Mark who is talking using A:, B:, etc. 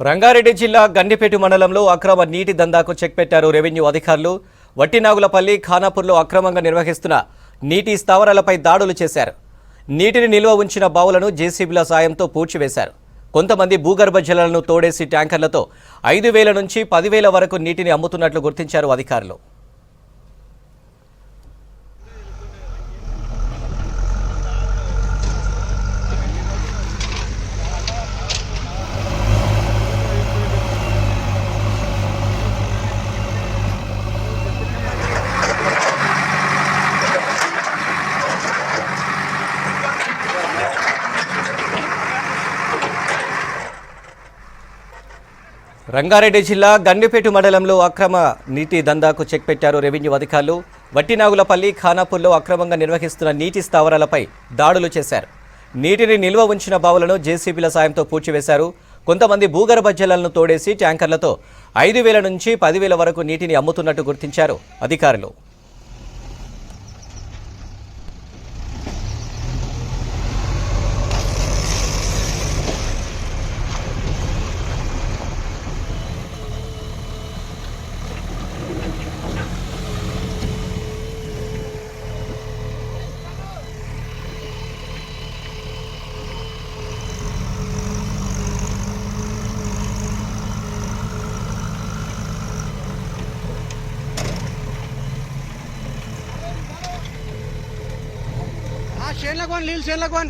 A: రంగారెడ్డి జిల్లా గండిపేట మండలంలో అక్రమ నీటి దందాకు చెక్ పెట్టారు రెవెన్యూ అధికారులు. వట్టినాగులపల్లి, ఖానాపూర్లో అక్రమంగా నిర్వహిస్తున్న నీటి స్థావరాలపై దాడులు చేశారు. నీటిని నిల్వ ఉంచిన బావులను జేసీబీల సాయంతో పూడ్చివేశారు. కొంతమంది భూగర్భ జలాలను తోడేసి ట్యాంకర్లతో 5,000 నుంచి 10,000 వరకు నీటిని అమ్ముతున్నట్లు గుర్తించారు అధికారులు. రంగారెడ్డి జిల్లా గండిపేట మండలంలో అక్రమ నీటి దందాకు చెక్ పెట్టారు రెవెన్యూ అధికారులు. వట్టినాగులపల్లి, ఖానాపూర్లో అక్రమంగా నిర్వహిస్తున్న నీటి స్థావరాలపై దాడులు చేశారు. నీటిని నిల్వ ఉంచిన బావులను జేసీబీల సాయంతో పూడ్చివేశారు. కొంతమంది భూగర్భ జలాలను తోడేసి ట్యాంకర్లతో 5,000 నుంచి 10,000 వరకు నీటిని అమ్ముతున్నట్టు గుర్తించారు అధికారులు.
B: शेन लगवान लील शेन लगवान